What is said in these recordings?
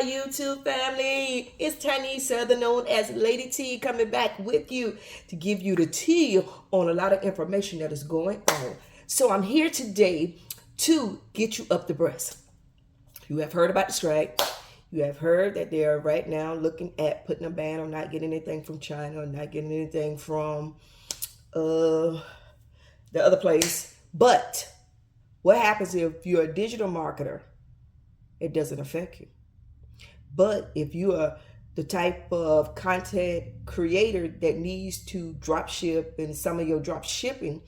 my YouTube family? It's Tynese, other known as Lady T, coming back with you to give you the tea on a lot of information that is going on. So I'm here today to get you up the breast. You have heard about the strike. You have heard that they are right now looking at putting a ban on not getting anything from China or not getting anything from the other place. But what happens if you're a digital marketer? It doesn't affect you. But if you are the type of content creator that needs to drop ship and some of your drop shipping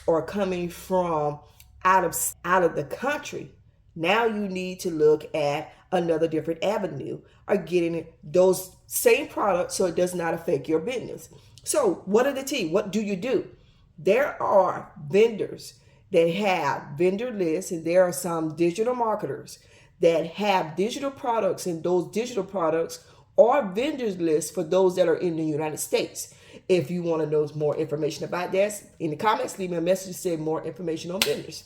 are coming from out of the country, now you need to look at another different avenue of getting those same products so it does not affect your business. So what are the T? What do you do? There are vendors that have vendor lists, and there are some digital marketers that have digital products, and those digital products are vendors lists for those that are in the United States. If you want to know more information about that, in the comments, leave me a message to say more information on vendors.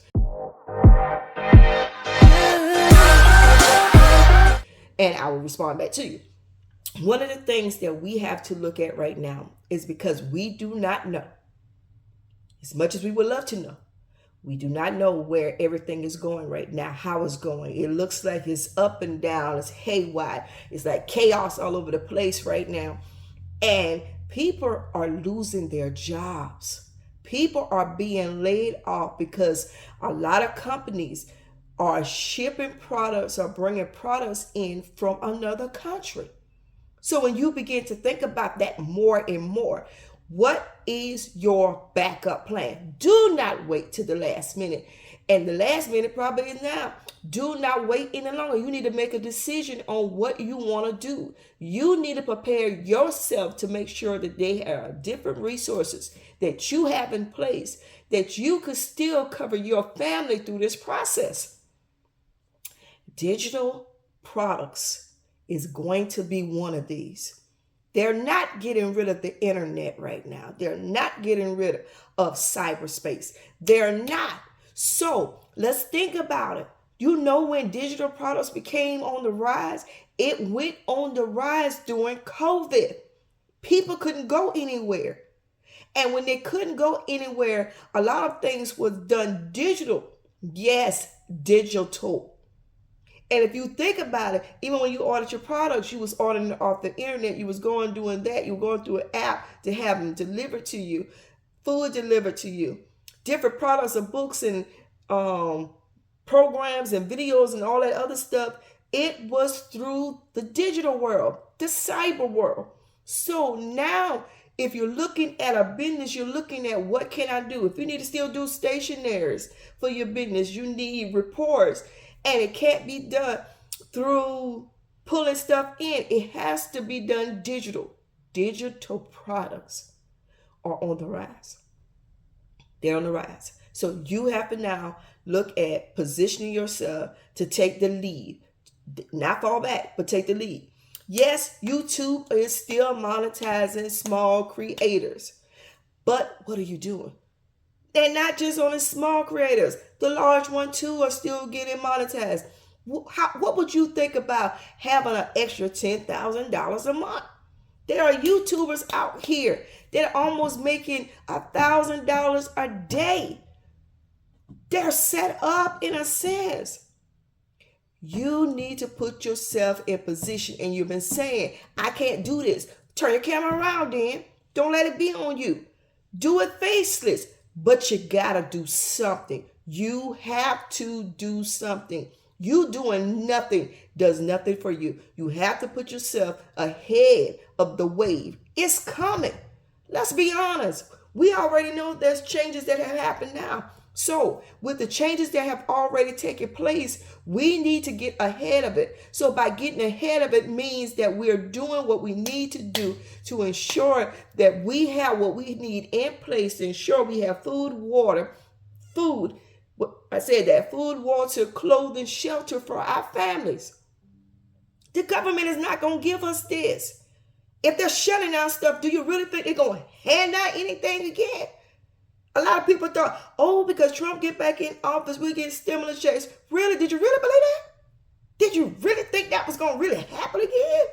And I will respond back to you. One of the things that we have to look at right now is because we do not know, as much as we would love to know, we do not know where everything is going right now, how it's going. It looks like it's up and down, it's haywire, it's like chaos all over the place right now. And people are losing their jobs. People are being laid off because a lot of companies are shipping products or bringing products in from another country. So when you begin to think about that more and more, what is your backup plan? Do not wait to the last minute. And the last minute probably is now. Do not wait any longer. You need to make a decision on what you want to do. You need to prepare yourself to make sure that they have different resources that you have in place, that you could still cover your family through this process. Digital products is going to be one of these. They're not getting rid of the internet right now. They're not getting rid of cyberspace. They're not. So let's think about it. You know, when digital products became on the rise, it went on the rise during COVID. People couldn't go anywhere. And when they couldn't go anywhere, a lot of things was done digital. Yes, digital. And if you think about it, even when you ordered your products, you was ordering off the internet, you was going doing that, you were going through an app to have them delivered to you, food delivered to you, different products and books and programs and videos and all that other stuff. It was through the digital world, the cyber world. So now, if you're looking at a business, you're looking at what can I do? If you need to still do stationaries for your business, you need reports. And it can't be done through pulling stuff in. It has to be done digital. Digital products are on the rise. They're on the rise. So you have to now look at positioning yourself to take the lead. Not fall back, but take the lead. Yes, YouTube is still monetizing small creators. But what are you doing? They're not just on the small creators. The large one too are still getting monetized. What would you think about having an extra $10,000 a month? There are YouTubers out here that are almost making $1,000 a day. They're set up in a sense. You need to put yourself in position. And you've been saying, I can't do this. Turn your camera around then. Don't let it be on you. Do it faceless. But you gotta do something. You have to do something. You doing nothing does nothing for you. You have to put yourself ahead of the wave. It's coming. Let's be honest. We already know there's changes that have happened now. So with the changes that have already taken place, we need to get ahead of it. So by getting ahead of it means that we're doing what we need to do to ensure that we have what we need in place to ensure we have food, water, food. I said that, food, water, clothing, shelter for our families. The government is not going to give us this. If they're shutting down stuff, do you really think they're going to hand out anything again? A lot of people thought, oh, because Trump get back in office, we get stimulus checks. Really? Did you really believe that? Did you really think that was going to really happen again?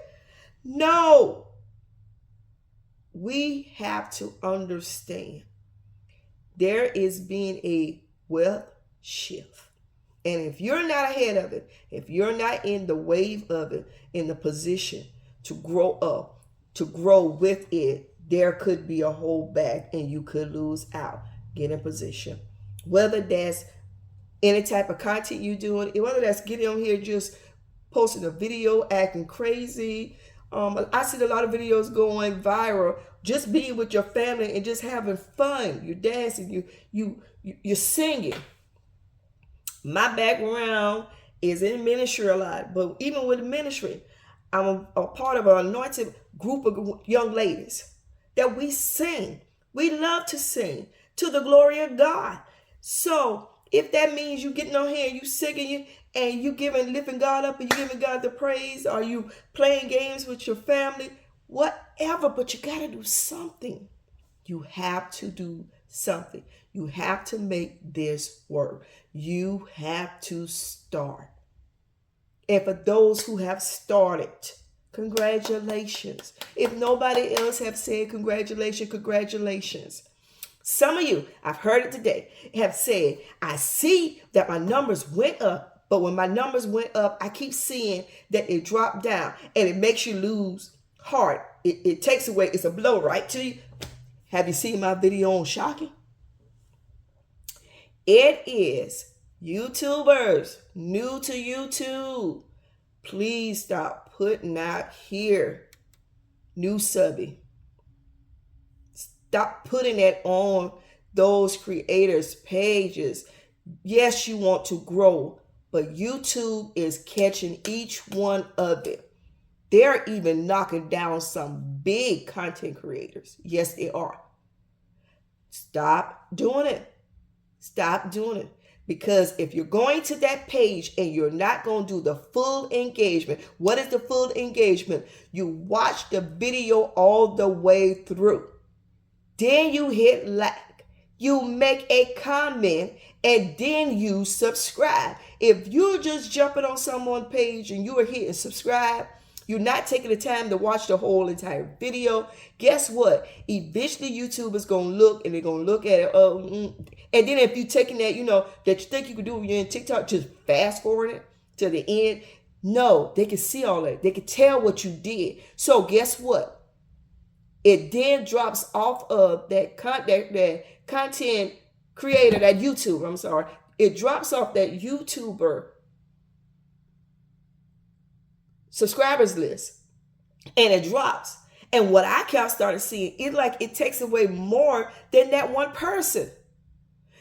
No. We have to understand there is being a wealth shift. And if you're not ahead of it, if you're not in the wave of it, in the position to grow up, to grow with it, there could be a holdback and you could lose out. Get in position. Whether that's any type of content you're doing, whether that's getting on here just posting a video, acting crazy. I see a lot of videos going viral, just being with your family and just having fun. You're dancing, you're singing. My background is in ministry a lot, but even with ministry, I'm a part of an anointed group of young ladies that we sing. We love to sing to the glory of God. So if that means you getting on here and you singing and you lifting God up and you giving God the praise, or you playing games with your family, whatever, but you got to do something. You have to do something. You have to make this work. You have to start. And for those who have started, congratulations. If nobody else have said congratulations, congratulations. Some of you, I've heard it today, have said, I see that my numbers went up, but when my numbers went up, I keep seeing that it dropped down, and it makes you lose heart. It takes away, it's a blow right to you. Have you seen my video on Shocking? It is YouTubers new to YouTube. Please stop putting out here new subby. Stop putting it on those creators' pages. Yes, you want to grow, but YouTube is catching each one of it. They're even knocking down some big content creators. Yes, they are. Stop doing it. Stop doing it. Because if you're going to that page and you're not going to do the full engagement, what is the full engagement? You watch the video all the way through. Then you hit like. You make a comment and then you subscribe. If you're just jumping on someone's page and you are hitting subscribe, you're not taking the time to watch the whole entire video. Guess what? Eventually YouTube is going to look and they're going to look at it. And then if you're taking that, that you think you can do when you're in TikTok, just fast forward it to the end. No, they can see all that. They can tell what you did. So guess what? It then drops off of that content creator, that YouTuber, I'm sorry. It drops off that YouTuber subscribers list, and it drops. And what I kept started seeing, it takes away more than that one person.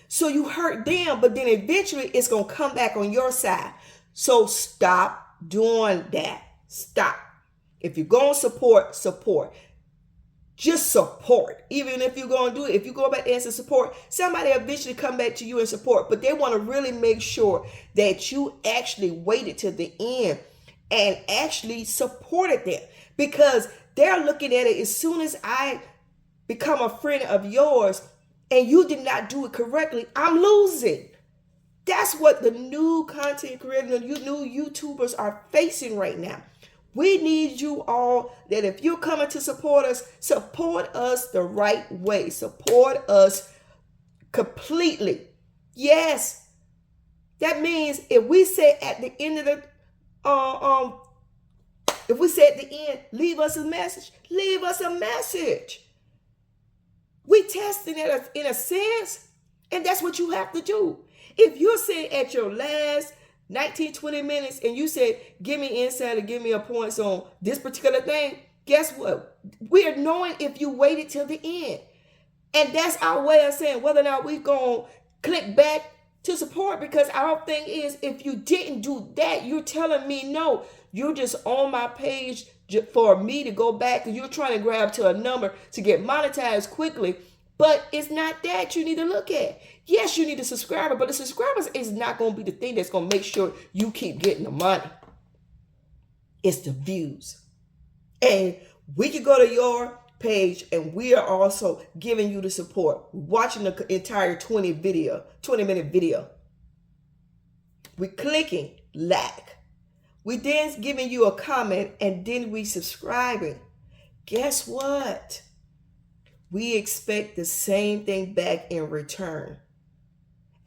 So you hurt them, but then eventually it's going to come back on your side. So stop doing that. Stop. If you're going to support. Just support. Even if you're going to do it, if you go back and support, somebody eventually come back to you and support. But they want to really make sure that you actually waited to the end and actually supported them, because they're looking at it as soon as I become a friend of yours and you did not do it correctly, I'm losing. That's what the new content creators, the new YouTubers are facing right now. We need you all, that if you're coming to support us the right way. Support us completely. Yes. That means if we say at the end of the if we say at the end, leave us a message. Leave us a message. We testing it in a sense, and that's what you have to do. If you're saying at your last 19, 20 minutes and you said, give me insight or give me a points on this particular thing, guess what? We're knowing if you waited till the end. And that's our way of saying whether or not we're going to click back to support, because our thing is, if you didn't do that, you're telling me no. You're just on my page for me to go back and you're trying to grab to a number to get monetized quickly. But it's not that you need to look at. Yes, you need a subscriber, but the subscribers is not going to be the thing that's going to make sure you keep getting the money. It's the views. And we can go to your page and we are also giving you the support. Watching the entire 20-minute video. We're clicking like. We then giving you a comment and then we subscribing. Guess what? We expect the same thing back in return.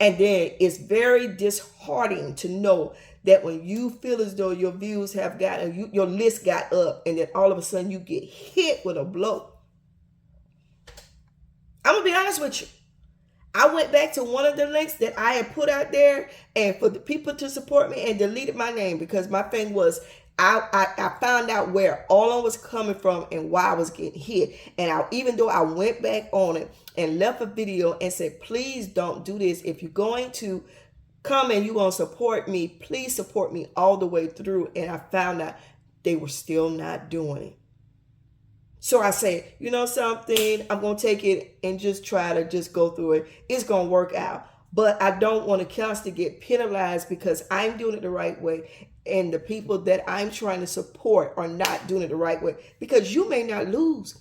And then it's very disheartening to know that when you feel as though your views have gotten, your list got up, and then all of a sudden you get hit with a blow. I'm going to be honest with you. I went back to one of the links that I had put out there and for the people to support me and deleted my name because my thing was I found out where all of it was coming from and why I was getting hit. And even though I went back on it and left a video and said, please don't do this. If you're going to come and you're going to support me, please support me all the way through. And I found out they were still not doing it. So I say, you know something, I'm going to take it and just try to just go through it. It's going to work out. But I don't want to constantly get penalized because I'm doing it the right way. And the people that I'm trying to support are not doing it the right way. Because you may not lose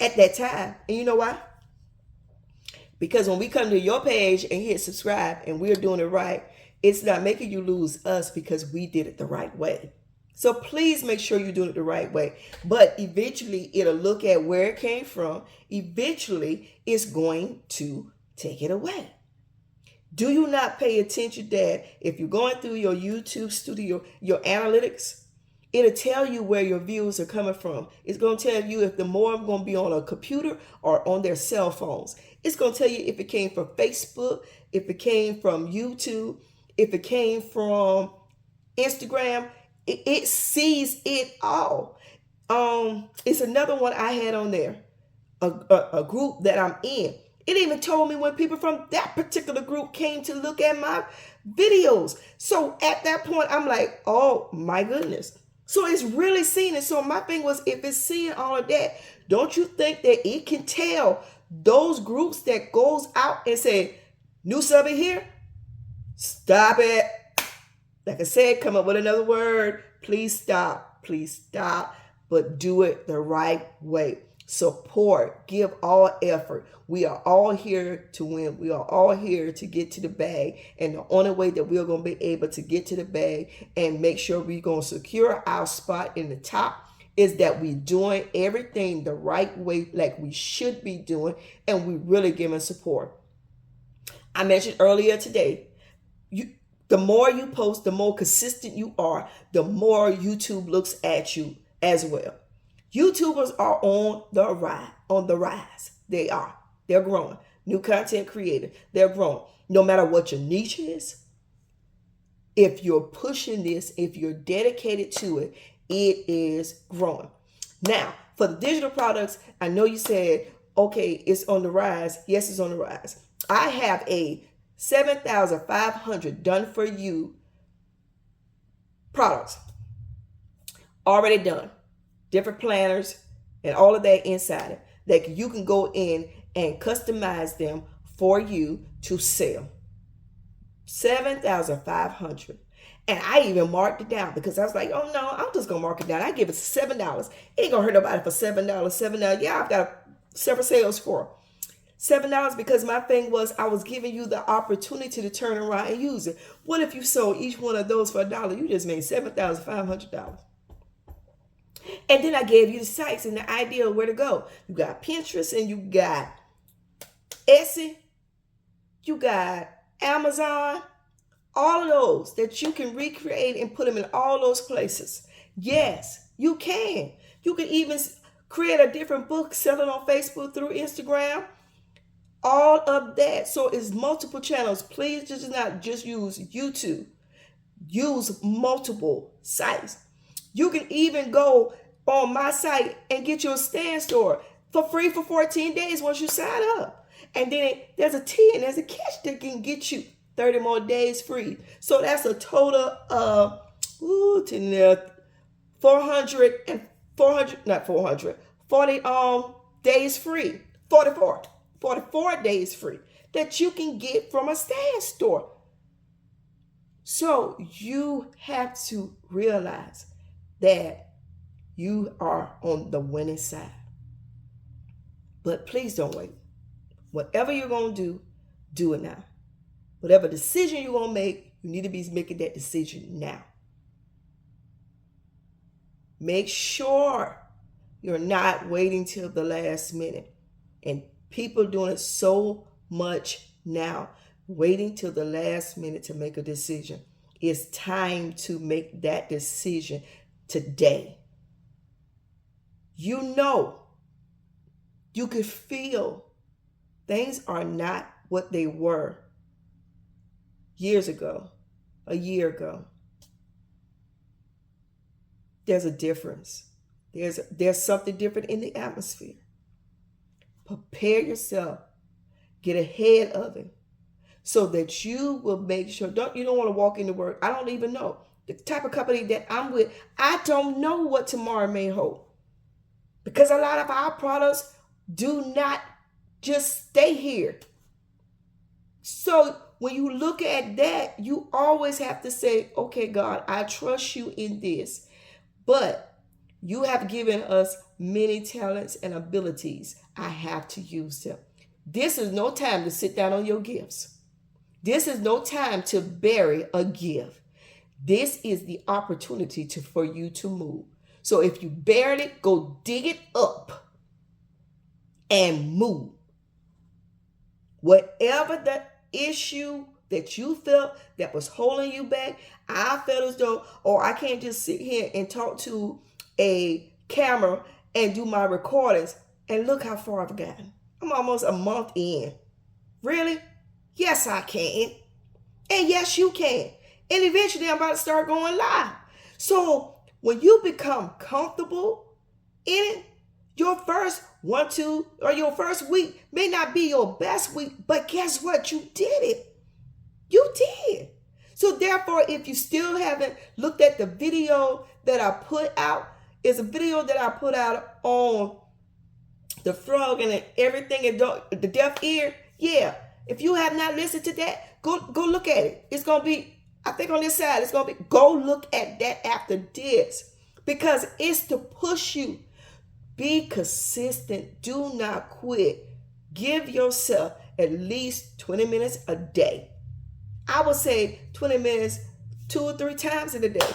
at that time. And you know why? Because when we come to your page and hit subscribe and we're doing it right, it's not making you lose us because we did it the right way. So please make sure you're doing it the right way. But eventually it'll look at where it came from. Eventually it's going to take it away. Do you not pay attention that if you're going through your YouTube studio, your analytics, it'll tell you where your views are coming from. It's going to tell you if the more I'm going to be on a computer or on their cell phones. It's going to tell you if it came from Facebook, if it came from YouTube, if it came from Instagram. It sees it all. It's another one I had on there, a group that I'm in. It even told me when people from that particular group came to look at my videos. So at that point, I'm like, oh my goodness. So it's really seeing it. So my thing was, if it's seeing all of that, don't you think that it can tell those groups that goes out and say, new sub in here? Stop it. Like I said, come up with another word. Please stop. Please stop. But do it the right way. Support. Give all effort. We are all here to win. We are all here to get to the bag. And the only way that we're going to be able to get to the bag and make sure we're going to secure our spot in the top is that we're doing everything the right way like we should be doing. And we really giving support. I mentioned earlier today, the more you post, the more consistent you are, the more YouTube looks at you as well. YouTubers are on the rise. They are. They're growing. New content creator. They're growing. No matter what your niche is, if you're pushing this, if you're dedicated to it, it is growing. Now, for the digital products, I know you said, okay, it's on the rise. Yes, it's on the rise. I have a 7,500 done for you products already done. Different planners and all of that inside it that you can go in and customize them for you to sell. 7,500. And I even marked it down because I was like, oh no, I'm just going to mark it down. I give it $7. It ain't going to hurt nobody for $7. $7. Yeah, I've got several sales for $7 because my thing was I was giving you the opportunity to turn around and use it. What if you sold each one of those for $1? You just made $7,500. And then I gave you the sites and the idea of where to go. You got Pinterest and you got Etsy. You got Amazon. All of those that you can recreate and put them in all those places. Yes, you can. You can even create a different book, sell it on Facebook through Instagram. All of that. So it's multiple channels. Please just not just use YouTube. Use multiple sites. You can even go on my site and get your stand store for free for 14 days once you sign up. And then there's a 10, there's a catch that can get you 30 more days free. So that's a total of 40 days free. 44 days free that you can get from a stand store. So you have to realize that you are on the winning side. But please don't wait. Whatever you're going to do it now. Whatever decision you're going to make, you need to be making that decision now. Make sure you're not waiting till the last minute. And people doing it so much now, waiting till the last minute to make a decision. It's time to make that decision today. You know, you could feel things are not what they were years ago, a year ago. There's a difference. There's something different in the atmosphere. Prepare yourself. Get ahead of it so that you will make sure. You don't want to walk into work. I don't even know. The type of company that I'm with, I don't know what tomorrow may hold. Because a lot of our products do not just stay here. So when you look at that, you always have to say, okay, God, I trust you in this. But you have given us many talents and abilities. I have to use them. This is no time to sit down on your gifts. This is no time to bury a gift. This is the opportunity for you to move. So if you buried it, go dig it up and move. Whatever the issue that you felt that was holding you back, I felt as though, I can't just sit here and talk to a camera and do my recordings. And look how far I've gotten. I'm almost a month in. Really? Yes, I can. And yes, you can. And eventually I'm about to start going live. So when you become comfortable in it, your first your first week may not be your best week, but guess what? You did it. You did. So therefore, if you still haven't looked at the video that I put out, it's a video that I put out on the frog and everything and the deaf ear. Yeah. If you have not listened to that, go look at it. It's going to be, I think on this side, it's going to be, go look at that after this. Because it's to push you. Be consistent. Do not quit. Give yourself at least 20 minutes a day. I would say 20 minutes 2 or 3 times in a day.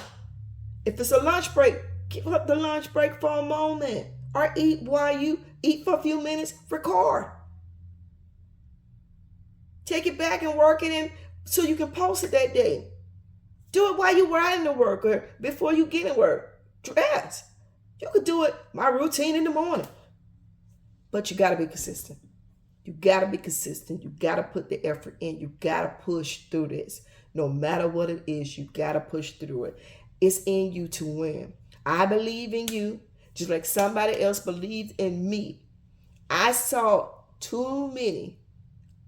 If it's a lunch break, give up the lunch break for a moment. Or eat while you eat for a few minutes, record. Take it back and work it in so you can post it that day. Do it while you're riding to work or before you get to work. Dress. You could do it, my routine in the morning. But you got to be consistent. You got to be consistent. You got to put the effort in. You got to push through this. No matter what it is, you got to push through it. It's in you to win. I believe in you just like somebody else believed in me. I saw too many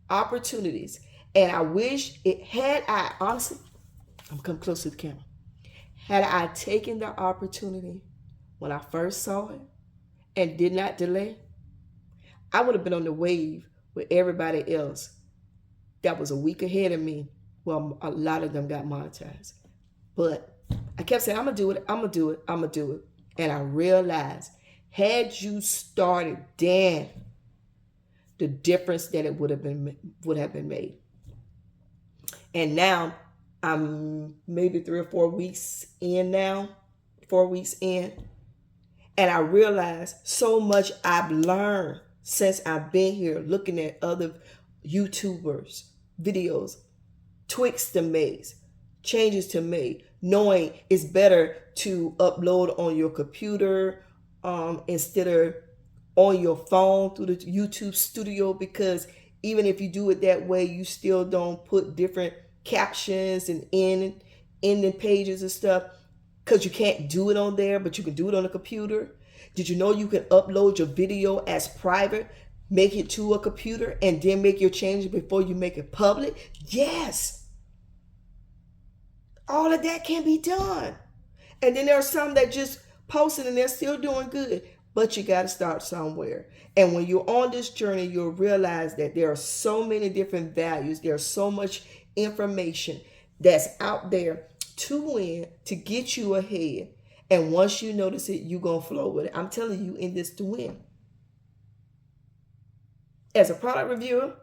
opportunities. And I wish honestly, I'm coming close to the camera. Had I taken the opportunity when I first saw it and did not delay, I would have been on the wave with everybody else that was a week ahead of me. Well, a lot of them got monetized. But I kept saying, I'm going to do it, I'm going to do it, I'm going to do it. And I realized, had you started then, the difference that it would have been made. And now I'm maybe 3 or 4 weeks in now, 4 weeks in. And I realized so much I've learned since I've been here looking at other YouTubers' videos, tweaks to make, changes to make, knowing it's better to upload on your computer instead of on your phone through the YouTube studio, because even if you do it that way, you still don't put different captions and ending pages and stuff because you can't do it on there, but you can do it on a computer. Did you know you can upload your video as private, make it to a computer, and then make your changes before you make it public? Yes. All of that can be done. And then there are some that just posted and they're still doing good. But you got to start somewhere. And when you're on this journey, you'll realize that there are so many different values. There's so much information that's out there to win, to get you ahead. And once you notice it, you're going to flow with it. I'm telling you, in this to win. As a product reviewer,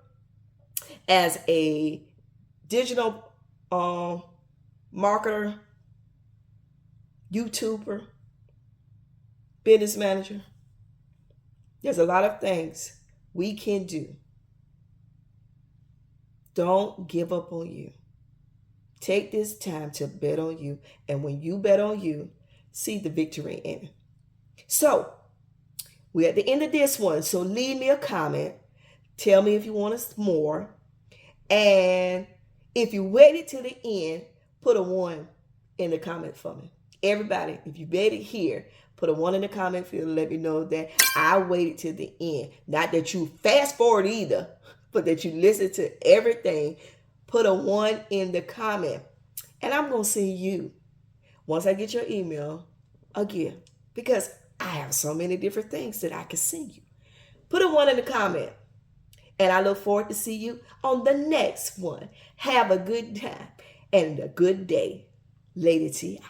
as a digital marketer, YouTuber, business manager, there's a lot of things we can do. Don't give up on you. Take this time to bet on you. And when you bet on you, see the victory in it. So, we're at the end of this one. So, leave me a comment. Tell me if you want us more. And if you waited till the end, put a 1 in the comment for me. Everybody, if you made it here, put a 1 in the comment field and let me know that I waited till the end. Not that you fast forward either, but that you listen to everything. Put a 1 in the comment. And I'm going to send you, once I get your email, a gift. Because I have so many different things that I can send you. Put a 1 in the comment. And I look forward to see you on the next one. Have a good time and a good day. Lady T.